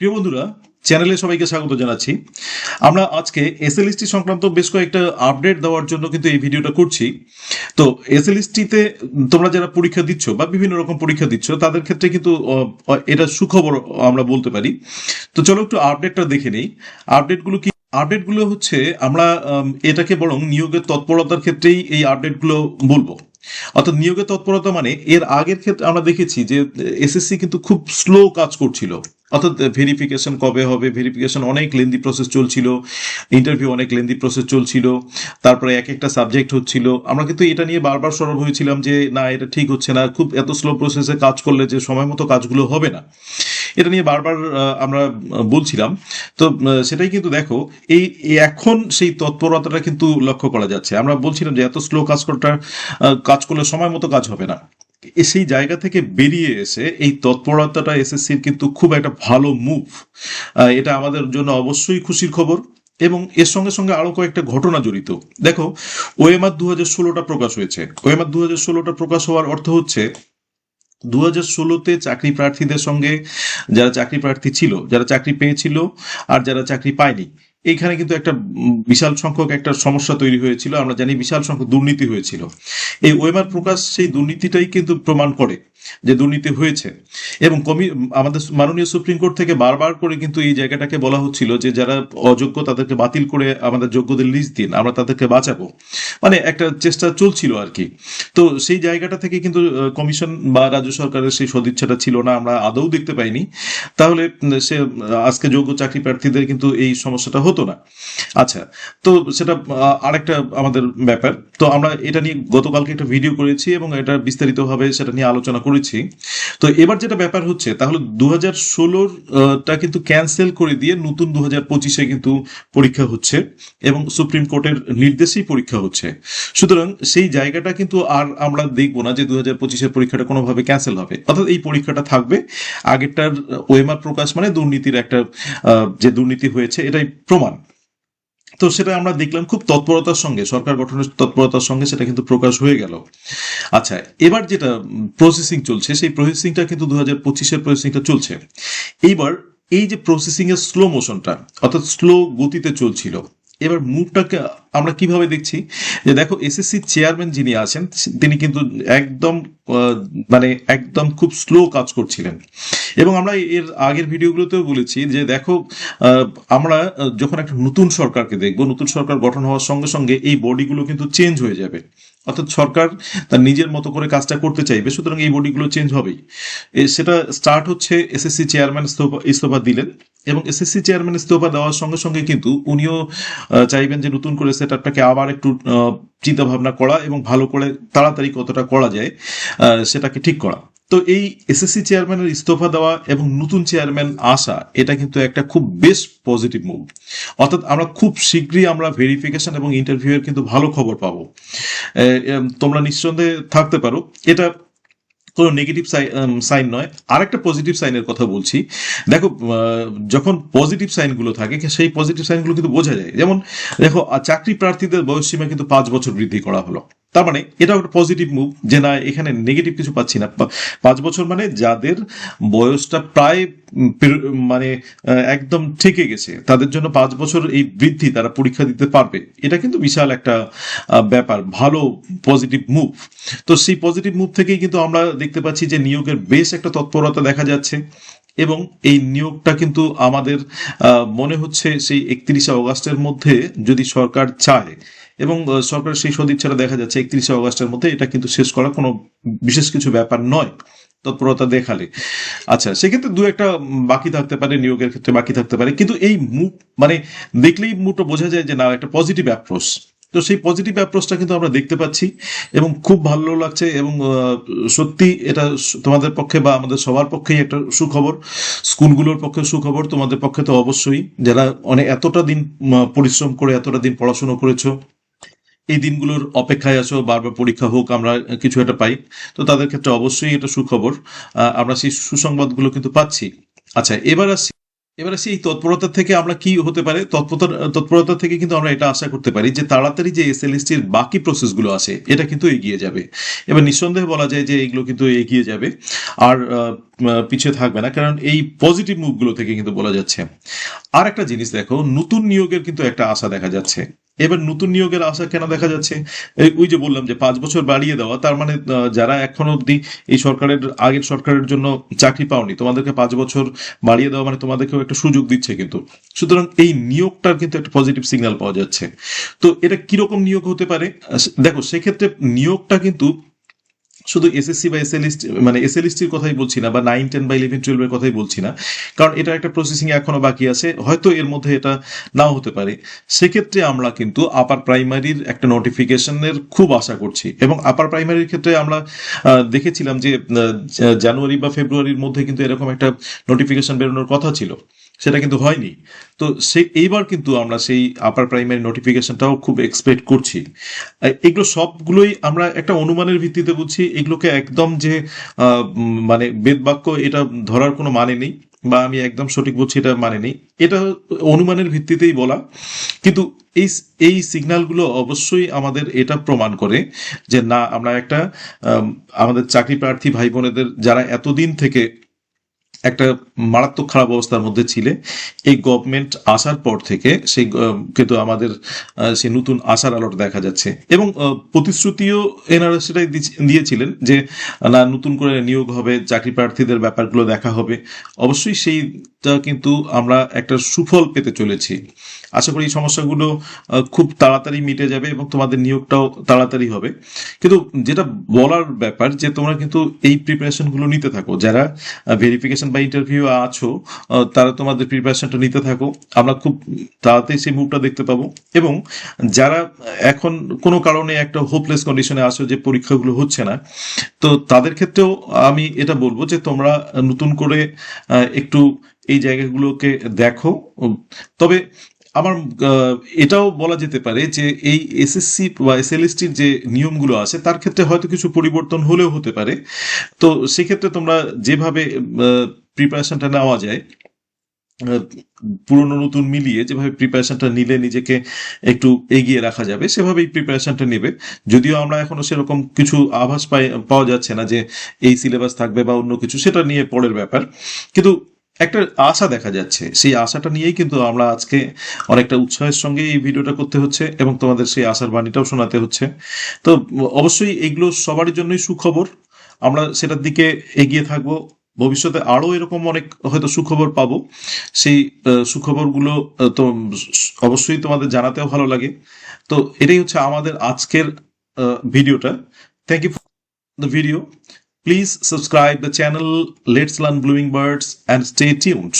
প্রিয় বন্ধুরা, চ্যানেলে সবাইকে স্বাগত জানাচ্ছি। আমরা আজকে এসএলএসটি সংক্রান্ত বেশ কয়েকটা আপডেট দেওয়ার জন্য কিন্তু এই ভিডিওটা করছি। তো এসএলএসটিতে তোমরা যারা পরীক্ষা দিচ্ছ বা বিভিন্ন রকম পরীক্ষা দিচ্ছ তাদের ক্ষেত্রে কিন্তু এটা সুখবর আমরা বলতে পারি। তো চলো একটু আপডেটটা দেখে নেই। আপডেটগুলো কি? আপডেটগুলো হচ্ছে আমরা এটাকে বরং নিয়োগের তৎপরতার ক্ষেত্রেই এই আপডেটগুলো বলবো। অর্থাৎ নিয়োগের তৎপরতা মানে এর আগের ক্ষেত্রে আমরা দেখেছি যে এসএসসি কিন্তু খুব স্লো কাজ করছিল। অর্থাৎ ভেরিফিকেশন কবে হবে, ভেরিফিকেশন অনেক লেন্দি প্রসেস চলছিল, ইন্টারভিউ অনেক লেন্দি প্রসেস চলছিল, তারপরে এক একটা সাবজেক্ট হচ্ছিল। আমরা কিন্তু এটা নিয়ে বারবার সরব হয়েছিলাম যে না, এটা ঠিক হচ্ছে না, খুব এত স্লো প্রসেসে কাজ করলে যে সময় মতো কাজগুলো হবে না, এটা নিয়ে বারবার আমরা বলছিলাম। তো সেটাই কিন্তু দেখো, এই এখন সেই তৎপরতাটা কিন্তু লক্ষ্য করা যাচ্ছে। আমরা বলছিলাম যে এত স্লো কাজ করলে সময় মতো কাজ হবে না, সেই জায়গা থেকে বেরিয়ে এসে এই তৎপরতাটা এসএসসির কিন্তু খুব একটা ভালো মুভ। এটা আমাদের জন্য অবশ্যই খুশির খবর। এবং এর সঙ্গে সঙ্গে আরো কয়েকটা ঘটনা জড়িত। দেখো, ওএমআর 2016টা প্রকাশ হয়েছে। ওএমআর 2016টা প্রকাশ হওয়ার অর্থ হচ্ছে 2016তে চাকরি প্রার্থীদের সঙ্গে যারা চাকরি প্রার্থী ছিল, যারা চাকরি পেয়েছিল আর যারা চাকরি পায়নি, এইখানে কিন্তু একটা বিশাল সংখ্যক একটা সমস্যা তৈরি হয়েছিল। আমরা জানি বিশাল সংখ্যক দুর্নীতি হয়েছিল। এই ওএমআর প্রকাশ সেই দুর্নীতিটাই কিন্তু প্রমাণ করে যে দুর্নীতি হয়েছে। এবং আমাদের মাননীয় সুপ্রিম কোর্ট থেকে বারবার করে কিন্তু এই জায়গাটাকে বলা হচ্ছিল যে যারা অযোগ্য তাদেরকে বাতিল করে আমাদের যোগ্যদের লিস্ট দিন, আমরা তাদেরকে বাঁচাবো। মানে একটা চেষ্টা চলছিল আর কি। তো সেই জায়গাটা থেকে কিন্তু কমিশন বা রাজ্য সরকারের সেই সদিচ্ছাটা ছিল না, আমরা আদৌ দেখতে পাইনি। তাহলে সে আজকে যোগ্য চাকরি প্রার্থীদের কিন্তু এই সমস্যাটা হতো না। আচ্ছা, তো সেটা আরেকটা আমাদের ব্যাপার। তো আমরা এটা নিয়ে গতকালকে একটা ভিডিও করেছি এবং এটা বিস্তারিতভাবে সেটা নিয়ে আলোচনা করেছি। তো এবার যেটা ব্যাপার হচ্ছে, তাহলে 2016টা কিন্তু ক্যান্সেল করে দিয়ে নতুন 2025-এ কিন্তু পরীক্ষা হচ্ছে এবং সুপ্রিম কোর্টের নির্দেশেই পরীক্ষা হচ্ছে। সুতরাং সেই জায়গাটা কিন্তু আর আমরা দেখবো না যে 2025-এর পরীক্ষাটা কোনোভাবে ক্যান্সেল হবে। অর্থাৎ এই পরীক্ষাটা থাকবে। আগেরটার ওএমআর প্রকাশ মানে দুর্নীতির একটা যে দুর্নীতি হয়েছে এটাই প্রমাণ। তো সেটা আমরা দেখলাম খুব তৎপরতার সঙ্গে, সরকার গঠনের তৎপরতার সঙ্গে সেটা কিন্তু প্রকাশ হয়ে গেল। আচ্ছা, এবার যেটা প্রসেসিং চলছে সেই প্রসেসিংটা কিন্তু 2025-এর প্রসেসিংটা চলছে। এইবার এই যে প্রসেসিং এর স্লো মোশনটা, অর্থাৎ স্লো গতিতে চলছিল, এবার মুভটাকে আমরা কিভাবে দেখছি যে দেখো, এসএসসি চেয়ারম্যান যিনি আছেন তিনি কিন্তু একদম মানে একদম খুব স্লো কাজ করছিলেন। এবং আমরা এর আগের ভিডিওগুলোতেও বলেছি যে দেখো, আমরা যখন একটা নতুন সরকারকে দেখবো, নতুন সরকার গঠন হওয়ার সঙ্গে সঙ্গে এই বডিগুলো কিন্তু চেঞ্জ হয়ে যাবে। অর্থাৎ সরকার তার নিজের মতো করে কাজটা করতে চাইবে, সুতরাং এই বডিগুলো চেঞ্জ হবেই। সেটা স্টার্ট হচ্ছে এসএসসি চেয়ারম্যান ইস্তফা দিলেন এবং এসএসসি চেয়ারম্যান ইস্তফা দেওয়ার সঙ্গে সঙ্গে কিন্তু উনিও চাইবেন যে নতুন করে সেটআপটাকে আবার একটু চিন্তা ভাবনা করা এবং ভালো করে তাড়াতাড়ি কতটা করা যায় সেটাকে ঠিক করা। তো এই এসএসসি চেয়ারম্যানের ইস্তফা দেওয়া এবং নতুন চেয়ারম্যান আসা, এটা কিন্তু একটা খুব বেশ পজিটিভ মুভ। অর্থাৎ আমরা খুব শীঘ্রই আমরা ভেরিফিকেশন এবং ইন্টারভিউ এর কিন্তু ভালো খবর পাবো। তোমরা নিঃসন্দেহে থাকতে পারো, এটা কোনো নেগেটিভ সাইন নয়। আরেকটা পজিটিভ সাইনের কথা বলছি। দেখো, যখন পজিটিভ সাইনগুলো থাকে সেই পজিটিভ সাইনগুলো কিন্তু বোঝা যায়। যেমন দেখো, চাকরি প্রার্থীদের বয়সসীমা কিন্তু 5 বছর বৃদ্ধি করা হলো। তার মানে এটাও একটা পজিটিভ মুভ যে না, এখানে নেগেটিভ কিছু পাচ্ছি না। 5 বছর মানে যাদের বয়সটা প্রায় মানে একদম ঠেকে গেছে তাদের জন্য 5 বছর এই বৃদ্ধি, তারা পরীক্ষা দিতে পারবে। এটা কিন্তু বিশাল একটা ব্যাপার, ভালো পজিটিভ মুভ। তো সেই পজিটিভ মুভ থেকেই কিন্তু আমরা দেখতে পাচ্ছি যে নিয়োগের বেশ একটা তৎপরতা দেখা যাচ্ছে। এবং এই নিয়োগটা কিন্তু আমাদের মনে হচ্ছে সেই 31শে অগাস্টের মধ্যে যদি সরকার চায়, এবং সরকারের সেই সদিচ্ছাটা দেখা যাচ্ছে 31শে অগাস্টের মধ্যে এটা কিন্তু শেষ করা কোনো বিশেষ কিছু ব্যাপার নয় তৎপরতা দেখালে। আচ্ছা, সেক্ষেত্রে দু একটা বাকি থাকতে পারে, নিয়োগের ক্ষেত্রে বাকি থাকতে পারে, কিন্তু এই মুভ মানে দেখলেই মুভটা বোঝা যায় যে না, একটা পজিটিভ অ্যাপ্রোচ। তো সেই পজিটিভ অ্যাপ্রোচটা কিন্তু আমরা দেখতে পাচ্ছি এবং খুব ভালো লাগছে। এবং সত্যি এটা তোমাদের পক্ষে বা আমাদের সবার পক্ষেই একটা সুখবর। স্কুলগুলোর পক্ষে সুখবর, তোমাদের পক্ষে তো অবশ্যই, যারা এতটা দিন পরিশ্রম করে এতটা দিন পড়াশোনা করেছো, এই দিনগুলোর অপেক্ষায় আছো বারবার পরীক্ষা হোক, আমরা কিছু একটা পাই। তো তাদের ক্ষেত্রে অবশ্যই এটা সুখবর। আমরা সেই সুসংবাদগুলো কিন্তু পাচ্ছি। আচ্ছা, এবার আসছি এবারে সেই তৎপরতা থেকে আমরা কি হতে পারে, তৎপরতা থেকে কিন্তু আমরা এটা আশা করতে পারি যে তাড়াতাড়ি যে এসএলএসটির বাকি প্রসেসগুলো আছে এটা কিন্তু এগিয়ে যাবে। এবার নিঃসন্দেহে বলা যায় যে এগুলো কিন্তু এগিয়ে যাবে, আর পিছিয়ে থাকবে না, কারণ এই পজিটিভ মুভগুলো থেকে কিন্তু বলা যাচ্ছে। আর একটা জিনিস দেখো, নতুন নিয়োগের কিন্তু একটা আশা দেখা যাচ্ছে। এবার নতুন নিয়োগের আশা কেন দেখা যাচ্ছে? ওই যে বললাম যে 5 বছর বাড়িয়ে দেওয়া, তার মানে যারা এখনো অব্দি এই সরকারের, আগের সরকারের জন্য চাকরি পাওনি, তোমাদেরকে 5 বছর বাড়িয়ে দেওয়া মানে তোমাদেরকেও একটা সুযোগ দিচ্ছে কিন্তু। সুতরাং এই নিয়োগটার কিন্তু একটা পজিটিভ সিগন্যাল পাওয়া যাচ্ছে। তো এটা কিরকম নিয়োগ হতে পারে? দেখো, সেক্ষেত্রে নিয়োগটা কিন্তু শুধু এসএসসি বা এসএলএসটি, মানে এসএলএসটির কথাই বলছি না, বা 9, 10 বা 11, 12 এর কথাই বলছি না, কারণ এটা একটা প্রসেসিং এখনো বাকি আছে, হয়তো এর মধ্যে এটা নাও হতে পারে। সেক্ষেত্রে আমরা কিন্তু আপার প্রাইমারির একটা নোটিফিকেশনের খুব আশা করছি, এবং আপার প্রাইমারির ক্ষেত্রে আমরা দেখেছিলাম যে জানুয়ারি বা ফেব্রুয়ারির মধ্যে কিন্তু এরকম একটা নোটিফিকেশন বেরোনোর কথা ছিল, সেটা কিন্তু হয়নি। তো এইবার কিন্তু আমরা সেই আপার প্রাইমারি নোটিফিকেশনটাও খুব এক্সপেক্ট করছি। এগুলো সবগুলোই আমরা একটা অনুমানের ভিত্তিতে বুঝছি, এগুলোকে একদম যে মানে বেদবাক্য এটা ধরার কোনো মানে নেই, বা আমি একদম সঠিক বলছি এটা মানে নেই, এটা অনুমানের ভিত্তিতেই বলা। কিন্তু এই এই সিগন্যালগুলো অবশ্যই আমাদের এটা প্রমাণ করে যে না, আমরা একটা আমাদের চাকরি প্রার্থী ভাই বোনেদের যারা এতদিন থেকে একটা মারাত্মক খারাপ অবস্থার মধ্যে ছিলে, এই গভর্নমেন্ট আসার পর থেকে সেই কিন্তু আমাদের সেই নতুন আশার আলোটা দেখা যাচ্ছে। এবং প্রতিশ্রুতিও এনারা সেটাই দিয়েছিলেন যে না, নতুন করে নিয়োগ হবে, চাকরি প্রার্থীদের ব্যাপারগুলো দেখা হবে। অবশ্যই সেইটা কিন্তু আমরা একটা সুফল পেতে চলেছি। আশা করি এই সমস্যাগুলো খুব তাড়াতাড়ি মিটে যাবে এবং তোমাদের নিয়োগটাও তাড়াতাড়ি হবে। কিন্তু যেটা বলার ব্যাপার যে তোমরা কিন্তু এই প্রিপারেশনগুলো নিতে থাকো, যারা ভেরিফিকেশন বা ইন্টারভিউ আছো তারা তোমাদের প্রিপারেশনটা নিতে থাকো, আমরা খুব তাড়াতাড়ি সেই মুভটা দেখতে পাবো। এবং যারা এখন কোনো কারণে একটা হোপলেস কন্ডিশনে আসো যে পরীক্ষাগুলো হচ্ছে না, তো তাদের ক্ষেত্রেও আমি এটা বলবো যে তোমরা নতুন করে একটু এই জায়গাগুলোকে দেখো। তবে আমার এটাও বলা যেতে পারে যে এই এসএসসি বা এসএলএসটির যে নিয়মগুলো আছে তার ক্ষেত্রে হয়তো কিছু পরিবর্তন হলেও হতে পারে। তো সেক্ষেত্রে তোমরা যেভাবে প্রিপারেশনটা নেওয়া যায়, আহ, পুরনো নতুন মিলিয়ে যেভাবে প্রিপারেশনটা নিলে নিজেকে একটু এগিয়ে রাখা যাবে সেভাবেই প্রিপারেশনটা নেবে। যদিও আমরা এখনো সেরকম কিছু আভাস পাওয়া যাচ্ছে না যে এই সিলেবাস থাকবে বা অন্য কিছু, সেটা নিয়ে পরের ব্যাপার। কিন্তু একটা আশা দেখা যাচ্ছে, সেই আশাটা নিয়েই কিন্তু আমরা আজকে অনেকটা উৎসাহের সঙ্গে এই ভিডিওটা করতে হচ্ছে এবং তোমাদের সেই আশার বাণীটাও শোনাতে হচ্ছে। তো অবশ্যই এগুলো সবার জন্যই সুখবর, আমরা সেটার দিকে এগিয়ে থাকবো। ভবিষ্যতে আরো এরকম অনেক হয়তো সুখবর পাবো, সেই সুখবরগুলো তো অবশ্যই তোমাদের জানাতেও ভালো লাগে। তো এটাই হচ্ছে আমাদের আজকের ভিডিওটা। Thank you for the video. Please subscribe the channel Let's Learn Blooming Birds and stay tuned.